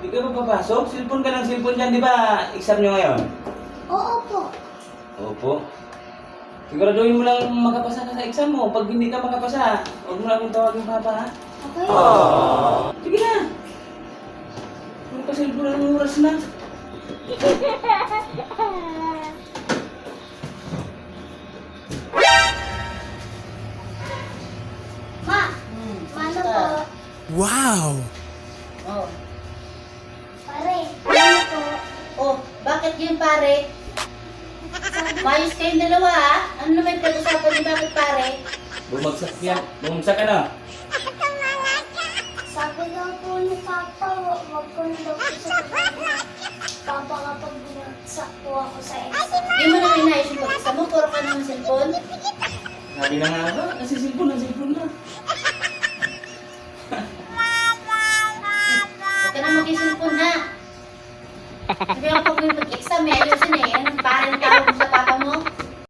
Di ka ba papasok? Cellphone ka ng cellphone dyan, di ba? Exam nyo ngayon? Oo po. Opo. Siguraduhin mo lang makapasa ka sa exam mo. Pag hindi ka makapasa, huwag mo na akong tawagin papa, ha? Okay. Sige na. Puro ka cellphone ng oras na. Ma, mano po? Wow! Oh. Pare, mano po? Oh, bakit yun pare? Mayos kayong dalawa ha? Ano naman pag-usapan niyo bakit pare? Bumagsak yan. Bumagsak ka na. Sabi daw po ni Papa, wag ko na daw po sa pagkakas. Papa, kapag binagsak po ako sa exam. Hindi mo na inayos yung pag-isa mo, puro ka ng cellphone. Sabi na nga ba? Kasi cellphone na, cellphone na. Huwag ka na mag-cellphone ha. Sabi ako pag may mag-exam, may ayusin eh. Ano